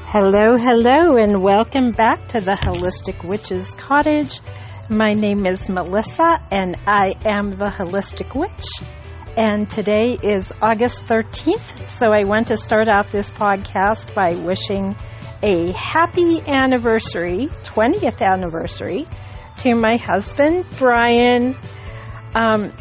Hello, hello, and welcome back to the Holistic Witch's Cottage. My name is Melissa, and I am the Holistic Witch. And today is August 13th, so I want to start out this podcast by wishing a happy anniversary, 20th anniversary, to my husband, Brian.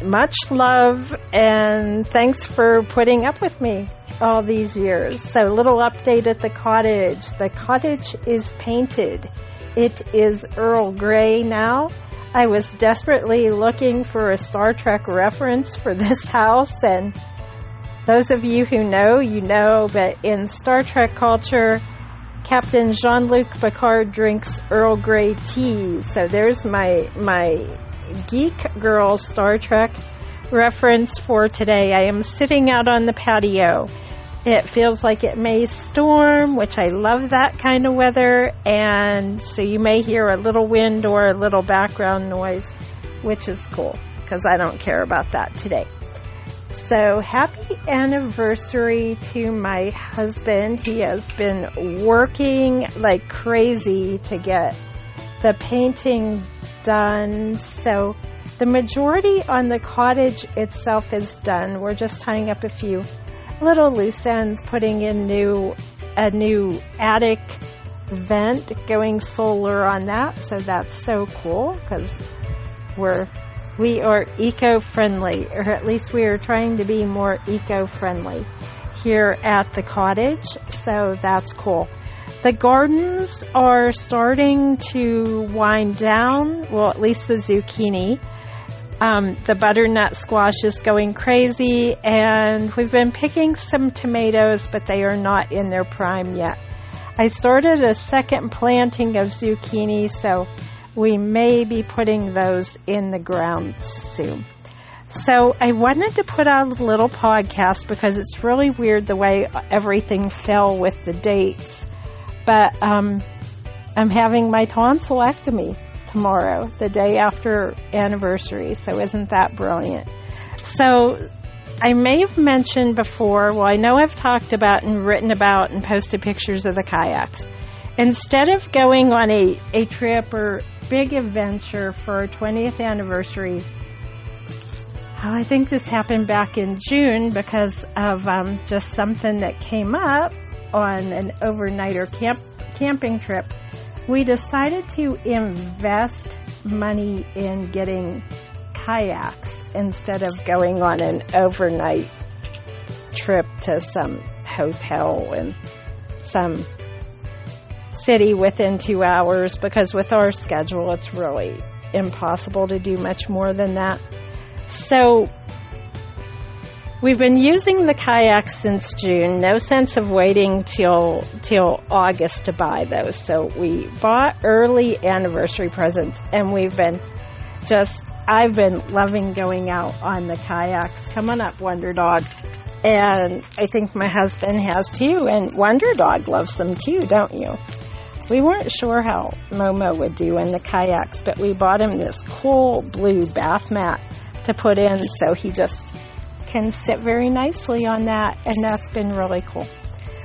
Much love, and thanks for putting up with me all these years. So, little update at the cottage. The cottage is painted. It is Earl Grey now. I was desperately looking for a Star Trek reference for this house, and those of you who know, you know, but in Star Trek culture, Captain Jean-Luc Picard drinks Earl Grey tea. So there's my geek girl Star Trek reference for today. I am sitting out on the patio. It feels like it may storm, which I love that kind of weather, and so you may hear a little wind or a little background noise, which is cool because I don't care about that today. So happy anniversary to my husband. He has been working like crazy to get the painting done. So the majority on the cottage itself is done. We're just tying up a few little loose ends, putting in a new attic vent, going solar on that. So that's so cool because we are eco-friendly, or at least we are trying to be more eco-friendly here at the cottage. So that's cool. The gardens are starting to wind down. Well, at least the zucchini. The butternut squash is going crazy, and we've been picking some tomatoes, but they are not in their prime yet. I started a second planting of zucchini, so we may be putting those in the ground soon. So I wanted to put out a little podcast because it's really weird the way everything fell with the dates. But I'm having my tonsillectomy tomorrow, the day after anniversary. So isn't that brilliant? So I may have mentioned before, well, I know I've talked about and written about and posted pictures of the kayaks. Instead of going on a trip or big adventure for our 20th anniversary, I think this happened back in June because of just something that came up on an overnighter camping trip. We decided to invest money in getting kayaks instead of going on an overnight trip to some hotel in some city within 2 hours, because with our schedule it's really impossible to do much more than that. So we've been using the kayaks since June. No sense of waiting till August to buy those. So we bought early anniversary presents, and I've been loving going out on the kayaks. Come on up, Wonder Dog. And I think my husband has too, and Wonder Dog loves them too, don't you? We weren't sure how Momo would do in the kayaks, but we bought him this cool blue bath mat to put in, so he just can sit very nicely on that, and that's been really cool.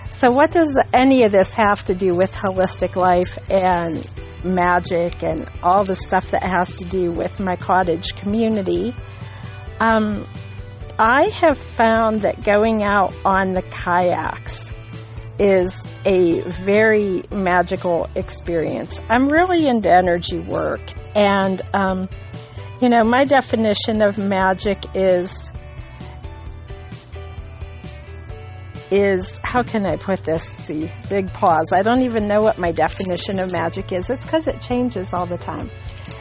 So what does any of this have to do with holistic life and magic and all the stuff that has to do with my cottage community? I have found that going out on the kayaks is a very magical experience. I'm really into energy work, and my definition of magic is how can I put this? See, big pause. I don't even know what my definition of magic is. It's because it changes all the time.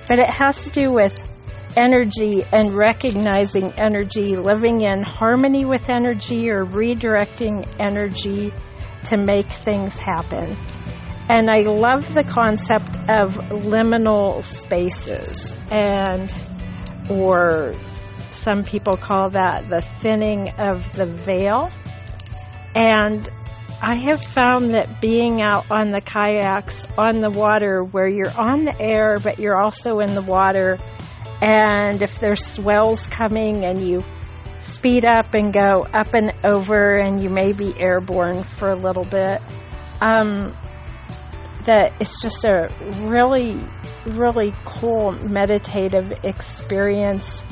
But it has to do with energy and recognizing energy, living in harmony with energy, or redirecting energy to make things happen. And I love the concept of liminal spaces, or some people call that the thinning of the veil. And I have found that being out on the kayaks, on the water, where you're on the air, but you're also in the water, and if there's swells coming and you speed up and go up and over and you may be airborne for a little bit, that it's just a really, really cool meditative experience.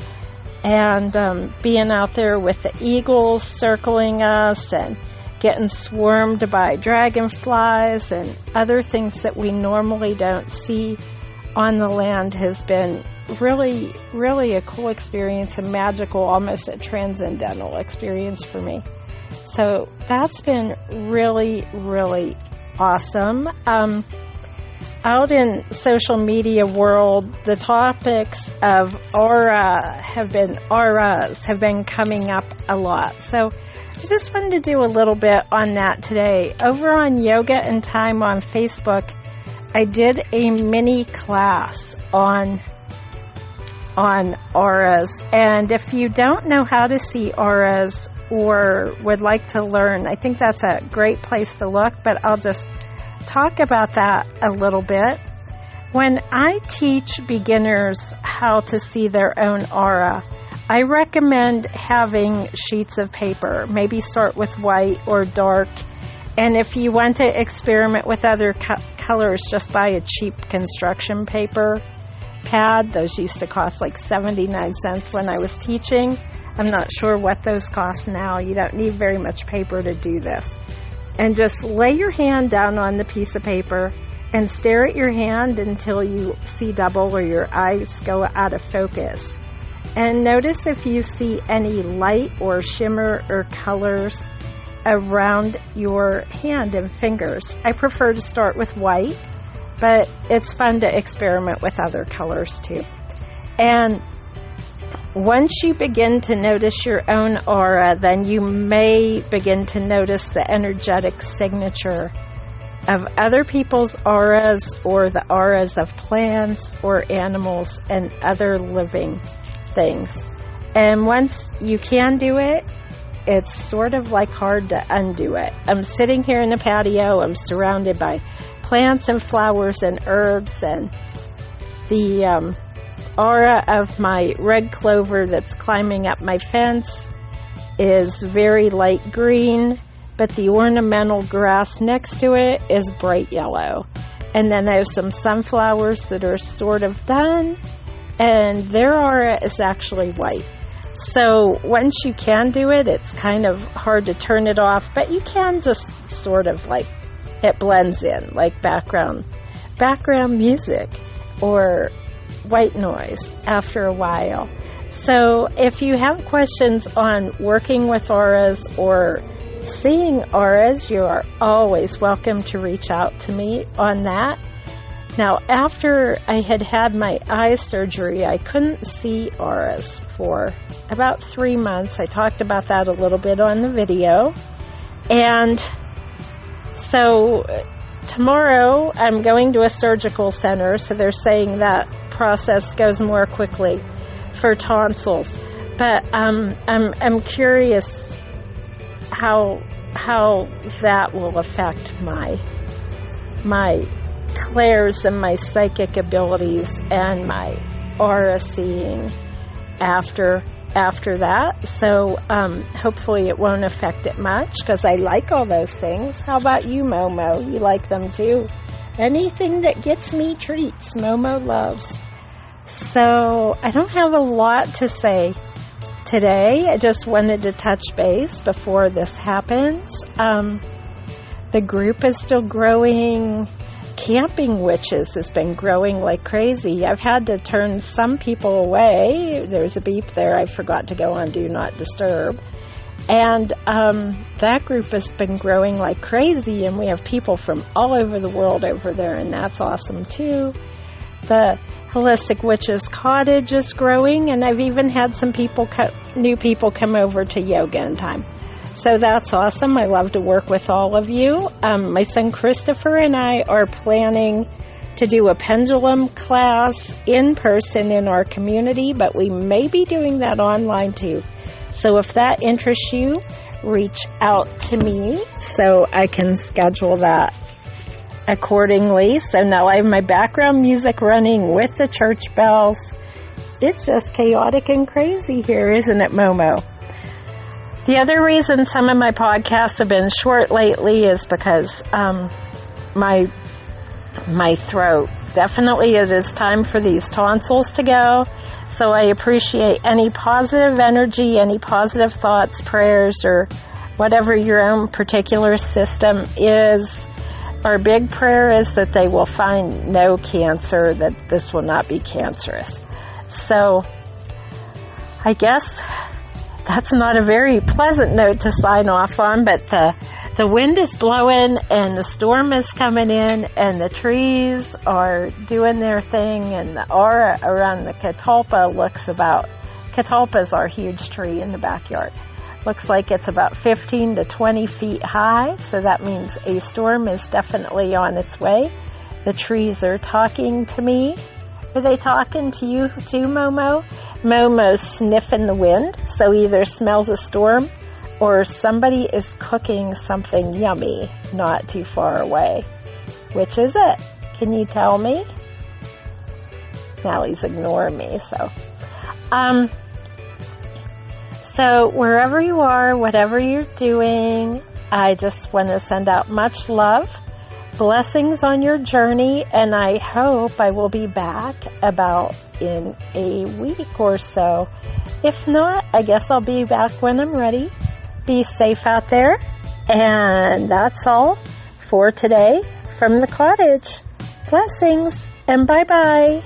And being out there with the eagles circling us and getting swarmed by dragonflies and other things that we normally don't see on the land has been really, really a cool experience, a magical, almost a transcendental experience for me. So that's been really, really awesome. Out in social media world, the topics of auras have been coming up a lot. So I just wanted to do a little bit on that today. Over on Yoga and Time on Facebook, I did a mini class on auras. And if you don't know how to see auras or would like to learn, I think that's a great place to look, but I'll just talk about that a little bit. When I teach beginners how to see their own aura, I recommend having sheets of paper. Maybe start with white or dark. And if you want to experiment with other colors, just buy a cheap construction paper pad. Those used to cost like 79 cents when I was teaching. I'm not sure what those cost now. You don't need very much paper to do this. And just lay your hand down on the piece of paper and stare at your hand until you see double or your eyes go out of focus. And notice if you see any light or shimmer or colors around your hand and fingers. I prefer to start with white, but it's fun to experiment with other colors too. And once you begin to notice your own aura, then you may begin to notice the energetic signature of other people's auras or the auras of plants or animals and other living things. And once you can do it, it's sort of like hard to undo it. I'm sitting here in the patio. I'm surrounded by plants and flowers and herbs, and the aura of my red clover that's climbing up my fence is very light green, but the ornamental grass next to it is bright yellow. And then there's some sunflowers that are sort of done, and their aura is actually white. So once you can do it, it's kind of hard to turn it off, but you can just sort of like, it blends in like background music or white noise after a while. So if you have questions on working with auras or seeing auras, you are always welcome to reach out to me on that. Now, after I had my eye surgery, I couldn't see auras for about 3 months. I talked about that a little bit on the video. And so tomorrow I'm going to a surgical center, so they're saying that process goes more quickly for tonsils. But I'm curious how that will affect my clairs and my psychic abilities and my aura seeing after that. So hopefully it won't affect it much, because I like all those things. How about you, Momo? You like them too? Anything that gets me treats, Momo loves. So I don't have a lot to say today. I just wanted to touch base before this happens. The group is still growing. Camping Witches has been growing like crazy. I've had to turn some people away. There's a beep there. I forgot to go on Do Not Disturb. And that group has been growing like crazy, and we have people from all over the world over there, and that's awesome too. The Holistic Witches Cottage is growing, and I've even had some new people come over to Yoga and Time. So that's awesome. I love to work with all of you. My son Christopher and I are planning to do a pendulum class in person in our community, but we may be doing that online too. So if that interests you, reach out to me so I can schedule that accordingly. So now I have my background music running with the church bells. It's just chaotic and crazy here, isn't it, Momo? The other reason some of my podcasts have been short lately is because my my throat. Definitely it is time for these tonsils to go. So I appreciate any positive energy, any positive thoughts, prayers, or whatever your own particular system is. Our big prayer is that they will find no cancer, that this will not be cancerous. So I guess that's not a very pleasant note to sign off on, but the wind is blowing and the storm is coming in and the trees are doing their thing, and the aura around the catalpa catalpa is our huge tree in the backyard. Looks like it's about 15 to 20 feet high, so that means a storm is definitely on its way. The trees are talking to me. Are they talking to you too, Momo? Momo's sniffing the wind, so either smells a storm or somebody is cooking something yummy not too far away. Which is it? Can you tell me? Now he's ignoring me, so. So wherever you are, whatever you're doing, I just want to send out much love, blessings on your journey, and I hope I will be back about in a week or so. If not, I guess I'll be back when I'm ready. Be safe out there, and that's all for today from the cottage. Blessings, and bye-bye.